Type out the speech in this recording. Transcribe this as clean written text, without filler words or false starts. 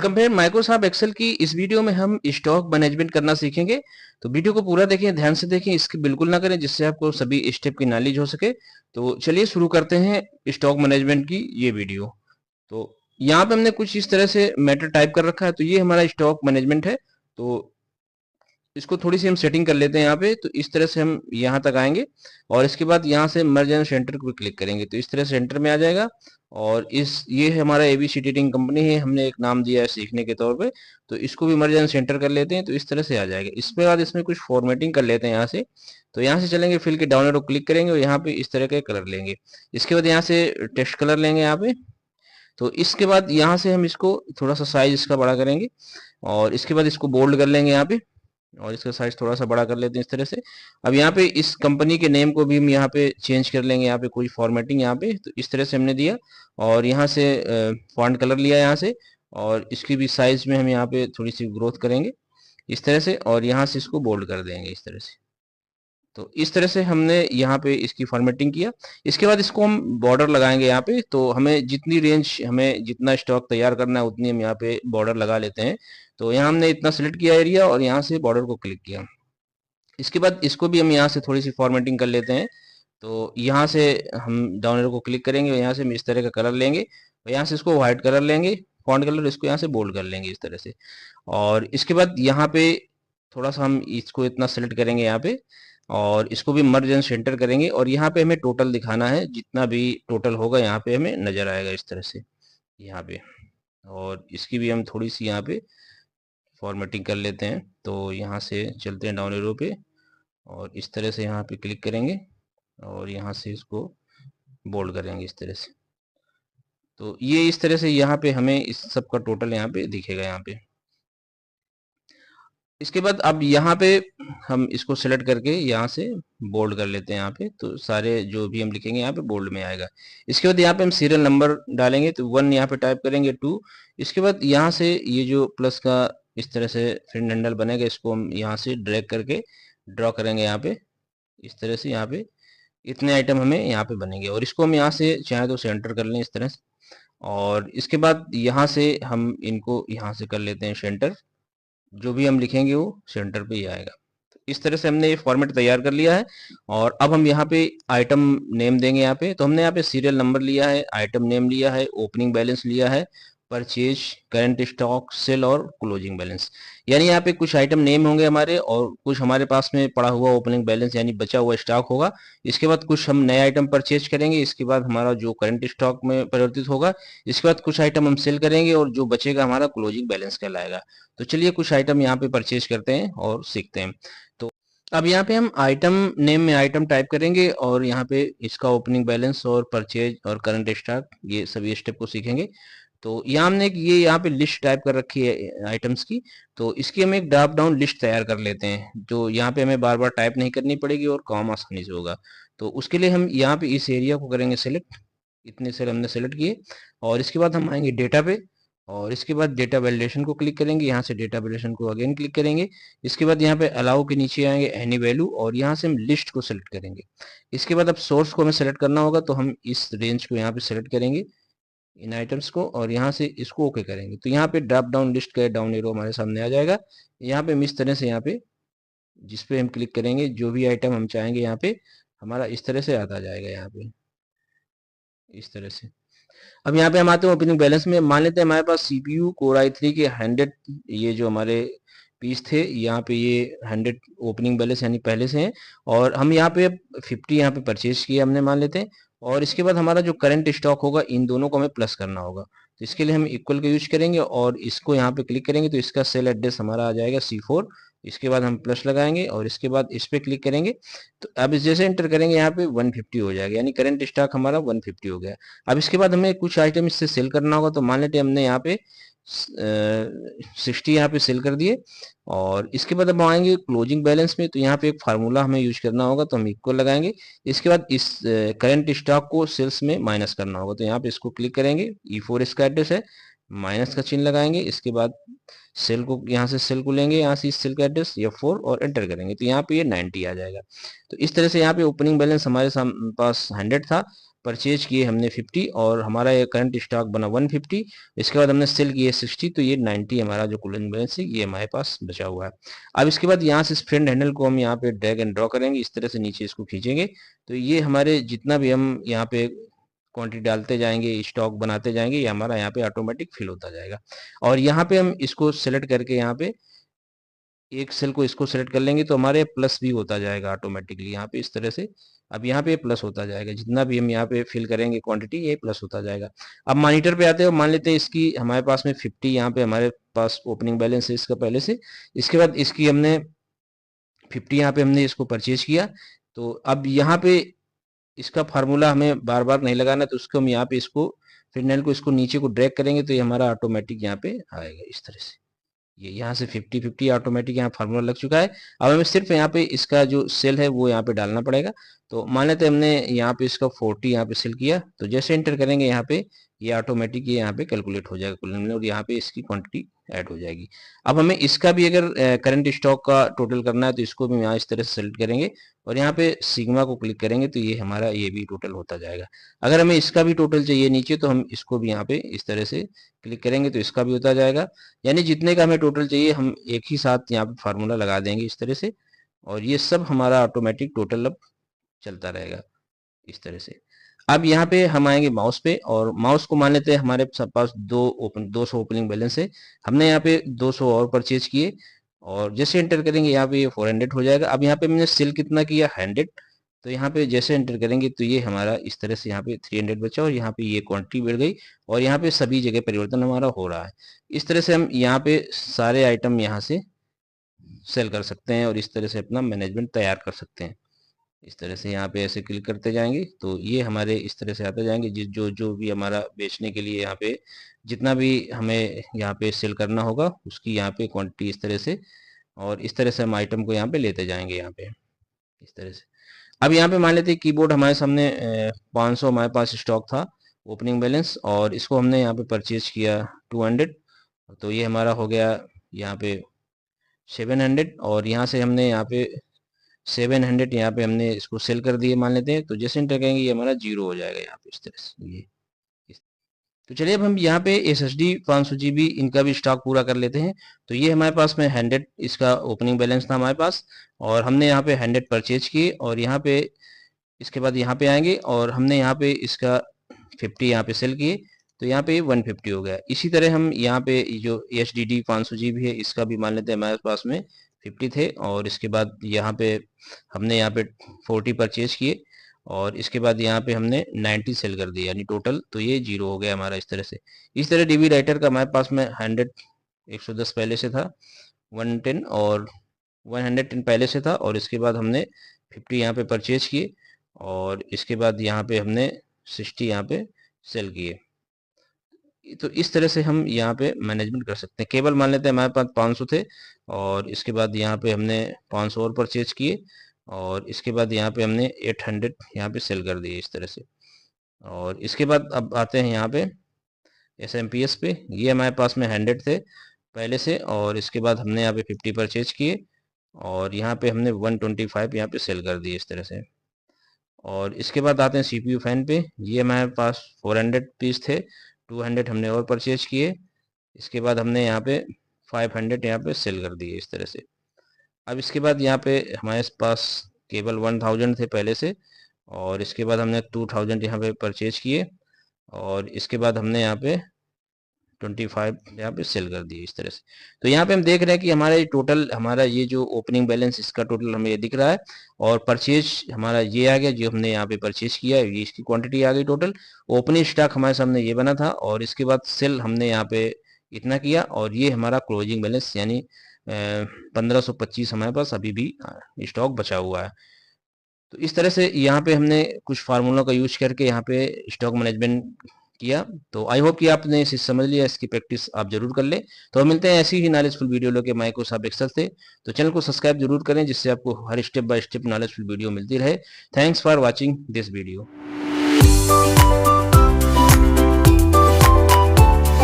Welcome friend, Microsoft Excel की इस video में हम स्टॉक मैनेजमेंट करना सीखेंगे। तो वीडियो को पूरा देखें, ध्यान से देखें, इसकी बिल्कुल ना करें जिससे आपको सभी स्टेप की नॉलेज हो सके। तो चलिए शुरू करते हैं स्टॉक मैनेजमेंट की ये वीडियो। तो यहाँ पे हमने कुछ इस तरह से मैटर टाइप कर रखा है। तो ये हमारा स्टॉक मैनेजमेंट है। तो इसको थोड़ी सी हम सेटिंग कर लेते हैं यहाँ पे। तो इस तरह से हम यहाँ तक आएंगे और इसके बाद यहाँ से मर्ज एंड सेंटर को क्लिक करेंगे तो इस तरह सेंटर में आ जाएगा। और ये हमारा एबीसी ट्रेडिंग कंपनी है, हमने एक नाम दिया है सीखने के तौर पे। तो इसको भी मर्ज एंड सेंटर कर लेते हैं तो इस तरह से आ जाएगा। इसके बाद इसमें कुछ फॉर्मेटिंग कर लेते हैं यहाँ से। तो यहाँ से चलेंगे, फिल के डाउनलोड को क्लिक करेंगे और यहाँ पे इस तरह के कलर लेंगे। इसके बाद यहाँ से टेक्स्ट कलर लेंगे यहाँ पे। तो इसके बाद यहाँ से हम इसको थोड़ा सा साइज इसका बड़ा करेंगे और इसके बाद इसको बोल्ड कर लेंगे यहाँ पे और इसका साइज थोड़ा सा बड़ा कर लेते हैं इस तरह से। अब यहाँ पे इस कंपनी के नेम को भी हम यहाँ पे चेंज कर लेंगे। यहाँ पे कोई फॉर्मेटिंग यहाँ पे तो इस तरह से हमने दिया और यहाँ से फॉन्ट कलर लिया यहाँ से और इसकी भी साइज में हम यहाँ पे थोड़ी सी ग्रोथ करेंगे इस तरह से और यहाँ से इसको बोल्ड कर देंगे इस तरह से। तो इस तरह से हमने यहाँ पे इसकी फॉर्मेटिंग किया। इसके बाद इसको हम बॉर्डर लगाएंगे यहाँ पे। तो हमें जितनी रेंज, हमें जितना स्टॉक तैयार करना है उतनी हम यहाँ पे बॉर्डर लगा लेते हैं। तो यहाँ हमने इतना सिलेक्ट किया एरिया और यहाँ से बॉर्डर को क्लिक किया। इसके बाद इसको भी हम यहाँ से थोड़ी सी फॉर्मेटिंग कर लेते हैं। तो यहाँ से हम डाउन एरो को क्लिक करेंगे और यहाँ से हम इस तरह का कलर लेंगे और यहाँ से इसको व्हाइट कलर लेंगे, फॉन्ट कलर, इसको यहाँ से बोल्ड कर लेंगे इस तरह से। और इसके बाद यहाँ पे थोड़ा सा हम इसको इतना सेलेक्ट करेंगे यहाँ पे और इसको भी मर्ज एंड सेंटर करेंगे और यहाँ पे हमें टोटल दिखाना है, जितना भी टोटल होगा यहाँ पे हमें नजर आएगा इस तरह से यहाँ पे। और इसकी भी हम थोड़ी सी यहाँ पे फॉर्मेटिंग कर लेते हैं। तो यहाँ से चलते हैं डाउन एरो पे और इस तरह से यहाँ पे क्लिक करेंगे और यहाँ से इसको बोल्ड करेंगे इस तरह से। तो ये इस तरह से यहाँ पे हमें इस सब का टोटल यहाँ पे दिखेगा यहाँ पे। इसके बाद अब यहाँ पे हम इसको सेलेक्ट करके यहाँ से बोल्ड कर लेते हैं यहाँ पे। तो सारे जो भी हम लिखेंगे यहाँ पे बोल्ड में आएगा। इसके बाद यहाँ पे हम सीरियल नंबर डालेंगे तो 1 यहाँ पे टाइप करेंगे, 2। इसके बाद यहाँ से ये जो प्लस का इस तरह से फ्रेंड हैंडल बनेगा, इसको हम यहाँ से ड्रैग करके ड्रॉ करेंगे यहाँ पे इस तरह से। यहाँ पे इतने आइटम हमें यहाँ पे बनेंगे और इसको हम यहाँ से चाहे तो सेंटर कर लें इस तरह से। और इसके बाद यहाँ से हम इनको यहाँ से कर लेते हैं सेंटर। जो भी हम लिखेंगे वो सेंटर पे ही आएगा। तो इस तरह से हमने ये फॉर्मेट तैयार कर लिया है। और अब हम यहाँ पे आइटम नेम देंगे यहाँ पे। तो हमने यहाँ पे सीरियल नंबर लिया है, आइटम नेम लिया है, ओपनिंग बैलेंस लिया है, परचेज, करंट स्टॉक, सेल और क्लोजिंग बैलेंस। यानी यहाँ पे कुछ आइटम नेम होंगे हमारे और कुछ हमारे पास में पड़ा हुआ ओपनिंग बैलेंस यानी बचा हुआ स्टॉक होगा। इसके बाद कुछ हम नए आइटम परचेज करेंगे, इसके बाद हमारा जो करंट स्टॉक में परिवर्तित होगा। इसके बाद कुछ आइटम हम सेल करेंगे और जो बचेगा हमारा क्लोजिंग बैलेंस कहलाएगा। तो चलिए कुछ आइटम यहाँ पे परचेज करते हैं और सीखते हैं। तो अब यहाँ पे हम आइटम नेम में आइटम टाइप करेंगे और यहाँ पे इसका ओपनिंग बैलेंस और परचेज और करंट स्टॉक ये सभी स्टेप को सीखेंगे। तो यहाँ हमने ये यहाँ पे लिस्ट टाइप कर रखी है आइटम्स की। तो इसकी हम एक ड्रॉप डाउन लिस्ट तैयार कर लेते हैं जो यहाँ पे हमें बार बार टाइप नहीं करनी पड़ेगी और काम आसानी से होगा। तो उसके लिए हम यहाँ पे इस एरिया को करेंगे सिलेक्ट। इतने सेल हमने सेलेक्ट किए और इसके बाद हम आएंगे डेटा पे और इसके बाद डेटा वैलिडेशन को क्लिक करेंगे। यहाँ से डेटा वैलिडेशन को अगेन क्लिक करेंगे। इसके बाद यहाँ पे अलाउ के नीचे आएंगे एनी वैल्यू और यहाँ से हम लिस्ट को सेलेक्ट करेंगे। इसके बाद अब सोर्स को हमें सेलेक्ट करना होगा तो हम इस रेंज को यहाँ पे सेलेक्ट करेंगे, इन आइटम्स को, और यहाँ से इसको ओके करेंगे। तो यहाँ पे ड्रॉप डाउन लिस्ट का डाउन एरो हमारे सामने आ जाएगा। यहाँ पे हम इस तरह से यहाँ पे जिस पे हम क्लिक करेंगे जो भी आइटम हम चाहेंगे यहाँ पे हमारा इस तरह से आता जाएगा यहाँ पे इस तरह से। अब यहाँ पे हम आते हैं ओपनिंग बैलेंस में। मान लेते हैं हमारे पास सीपीयू कोर i3 के 100 ये जो हमारे पीस थे, यहाँ पे ये 100 ओपनिंग बैलेंस यानी पहले से हैं और हम यहाँ पे 50 यहाँ पे परचेज किए हमने मान लेते हैं। और इसके बाद हमारा जो करंट स्टॉक होगा इन दोनों को हमें प्लस करना होगा। तो इसके लिए हम इक्वल का यूज करेंगे और इसको यहाँ पे क्लिक करेंगे तो इसका सेल एड्रेस हमारा आ जाएगा C4। इसके बाद हम प्लस लगाएंगे और इसके बाद इस पे क्लिक करेंगे। तो अब जैसे एंटर करेंगे यहाँ पे 150 हो जाएगा यानी करंट स्टॉक हमारा 150 हो गया। अब इसके बाद हमें कुछ आइटम इससे सेल करना होगा। तो मान लेते हैं हमने यहाँ पे 60 यहाँ पे सेल कर दिए और इसके बाद हम आएंगे क्लोजिंग बैलेंस में। तो यहाँ पे एक फार्मूला हमें यूज करना होगा तो हम इक्वल लगाएंगे। इसके बाद इस करंट स्टॉक को सेल्स में माइनस करना होगा तो यहाँ पे इसको क्लिक करेंगे, E4 इसका एड्रेस है। माइनस का चिन्ह लगाएंगे, इसके बाद सेल को यहाँ से सेल को लेंगे, यहाँ से इस सेल का एड्रेस F4 और एंटर करेंगे तो यहाँ पे ये 90 आ जाएगा। तो इस तरह से यहाँ पे ओपनिंग बैलेंस हमारे पास 100 था, परचेज किए हमने 50 और हमारा ये करंट स्टॉक बना 150। इसके बाद हमने सेल किए 60, तो ये 90 हमारा जो क्लोजिंग बैलेंस है ये हमारे पास बचा हुआ है। अब इसके बाद यहाँ से इस फ्रेंड हैंडल को हम यहाँ पे ड्रैग एंड ड्रॉ करेंगे, इस तरह से नीचे इसको खींचेंगे तो ये हमारे जितना भी हम यहाँ पे क्वांटिटी डालते जाएंगे, स्टॉक बनाते जाएंगे, ये हमारा यहाँ पे ऑटोमेटिक फिल होता जाएगा। और यहाँ पे हम इसको सेलेक्ट करके यहाँ पे एक सेल को इसको सेलेक्ट कर लेंगे तो हमारे प्लस भी होता जाएगा ऑटोमेटिकली यहाँ पे इस तरह से। अब यहाँ पे प्लस होता जाएगा, जितना भी हम यहाँ पे फिल करेंगे क्वांटिटी ये प्लस होता जाएगा। अब मॉनिटर पे आते हैं, मान लेते हैं इसकी हमारे पास में 50 यहाँ पे हमारे पास ओपनिंग बैलेंस है इसका पहले से। इसके बाद इसकी हमने 50 यहाँ पे हमने इसको परचेज किया। तो अब यहाँ पे इसका फार्मूला हमें बार बार नहीं लगाना, तो उसको हम यहाँ पे इसको फिर नेल को इसको नीचे को ड्रैग करेंगे तो ये हमारा ऑटोमेटिक यहाँ पे आएगा इस तरह से। ये यहाँ से 50-50 ऑटोमेटिक यहाँ फार्मूला लग चुका है। अब हमें सिर्फ यहाँ पे इसका जो सेल है वो यहाँ पे डालना पड़ेगा। तो मान लेते हैं हमने यहाँ पे इसका 40 यहाँ पे सेल किया, तो जैसे एंटर करेंगे यहाँ पे ये ऑटोमेटिक ये यहाँ पे कैलकुलेट हो जाएगा कुल और यहाँ पे इसकी क्वांटिटी ऐड हो जाएगी। अब हमें इसका भी अगर करंट स्टॉक का टोटल करना है तो इसको भी यहाँ इस तरह से सेलेक्ट करेंगे और यहाँ पे सिग्मा को क्लिक करेंगे तो ये हमारा ये भी टोटल होता जाएगा। अगर हमें इसका भी टोटल चाहिए नीचे तो हम इसको भी यहाँ पे इस तरह से क्लिक करेंगे तो इसका भी होता जाएगा। यानी जितने का हमें टोटल चाहिए हम एक ही साथ यहाँ पे फार्मूला लगा देंगे इस तरह से और ये सब हमारा ऑटोमेटिक टोटल अब चलता रहेगा इस तरह से। अब यहाँ पे हम आएंगे माउस पे और माउस को मान लेते हैं हमारे पास 200 ओपनिंग बैलेंस है, हमने यहाँ पे 200 और परचेज किए और जैसे एंटर करेंगे यहाँ पे ये 400 हो जाएगा। अब यहाँ पे हमने सेल कितना किया 100, तो यहाँ पे जैसे एंटर करेंगे तो ये हमारा इस तरह से यहाँ पे 300 बचा और यहाँ पे ये क्वांटिटी बढ़ गई और यहाँ पे सभी जगह परिवर्तन हमारा हो रहा है। इस तरह से हम यहाँ पे सारे आइटम यहाँ से सेल कर सकते हैं और इस तरह से अपना मैनेजमेंट तैयार कर सकते हैं। इस तरह से यहाँ पे ऐसे क्लिक करते जाएंगे तो ये हमारे इस तरह से आते जाएंगे जो जो भी हमारा बेचने के लिए यहाँ पे जितना भी हमें यहाँ पे सेल करना होगा उसकी यहाँ पे क्वांटिटी इस तरह से और इस तरह से हम आइटम को यहाँ पे लेते जाएंगे यहाँ पे इस तरह से। अब यहाँ पे मान लेते हैं कीबोर्ड हमारे सामने 500 हमारे पास स्टॉक था ओपनिंग बैलेंस और इसको हमने यहाँ पे परचेज किया 200, तो ये हमारा हो गया यहाँ पे 700 और यहाँ से हमने यहाँ पे 700 यहाँ पे हमने इसको सेल कर दिए मान लेते हैं। तो जैसे एंटर करेंगे ये हमारा 0 हो जाएगा यहाँ पे इस तरह से ये तो चलिए अब हम यहाँ पे SSD 500 GB इनका भी स्टॉक पूरा कर लेते हैं। तो ये हमारे पास में 100 इसका ओपनिंग बैलेंस था हमारे पास और हमने यहाँ पे 100 परचेज किए और यहाँ पे इसके बाद यहाँ पे आएंगे और हमने यहाँ पे इसका 50 यहाँ पे सेल किए तो यहाँ पे 150 हो गया। इसी तरह हम यहाँ पे जो SSD 500 GB है इसका भी मान लेते हैं हमारे पास में 50 थे और इसके बाद यहाँ पे हमने यहाँ पे 40 परचेज किए और इसके बाद यहाँ पे हमने 90 सेल कर दिया यानी टोटल, तो ये 0 हो गया हमारा इस तरह से। इस तरह डीबी राइटर का हमारे पास में 110 पहले से था, 110 और 110 पहले से था और इसके बाद हमने 50 यहाँ पे परचेज किए और इसके बाद यहाँ पे हमने 60 यहाँ पे सेल किए। तो इस तरह से हम यहाँ पे मैनेजमेंट कर सकते हैं। केबल मान लेते हैं हमारे पास 500 थे और इसके बाद यहाँ पे हमने 500 और परचेज किए और इसके बाद यहाँ पे हमने 800 यहाँ पे सेल कर दिए इस तरह से। और इसके बाद अब आते हैं यहाँ पे SMPS पे, ये हमारे पास में 100 थे पहले से और इसके बाद हमने यहाँ पे 50 परचेज किए और यहाँ पे हमने 125 यहाँ पे सेल कर दिए इस तरह से। और इसके बाद आते हैं CPU फैन पे, ये हमारे पास 400 पीस थे, 200 हमने और परचेज किए, इसके बाद हमने यहाँ पे 500 यहाँ पे सेल कर दिए इस तरह से। अब इसके बाद यहाँ पे हमारे पास केवल 1000 थे पहले से और इसके बाद हमने 2000 यहाँ पे परचेज किए और इसके बाद हमने यहाँ पे 25 यहाँ पे सेल कर दिए इस तरह से। तो यहाँ पे हम देख रहे हैं कि हमारे टोटल हमारा ये जो ओपनिंग बैलेंस इसका टोटल हमें ये दिख रहा है और परचेज हमारा ये आ गया जो हमने यहाँ पे परचेज किया है, ये इसकी क्वांटिटी आ गई टोटल। ओपनिंग स्टॉक हमारे सामने ये बना था और इसके बाद सेल हमने यहाँ पे इतना किया और ये हमारा क्लोजिंग बैलेंस यानी 1525 हमारे पास अभी भी स्टॉक बचा हुआ है। तो इस तरह से यहाँ पे हमने कुछ फार्मूलों का यूज करके यहाँ पे स्टॉक मैनेजमेंट किया। तो आई होप कि आपने इसे समझ लिया, इसकी प्रैक्टिस आप जरूर कर ले। तो मिलते हैं ऐसी ही नॉलेजफुल वीडियो लेके माइक्रोसॉफ्ट एक्सेल से। तो चैनल को सब्सक्राइब जरूर करें जिससे आपको हर step by step knowledgeful video मिलती रहे। Thanks for watching this video.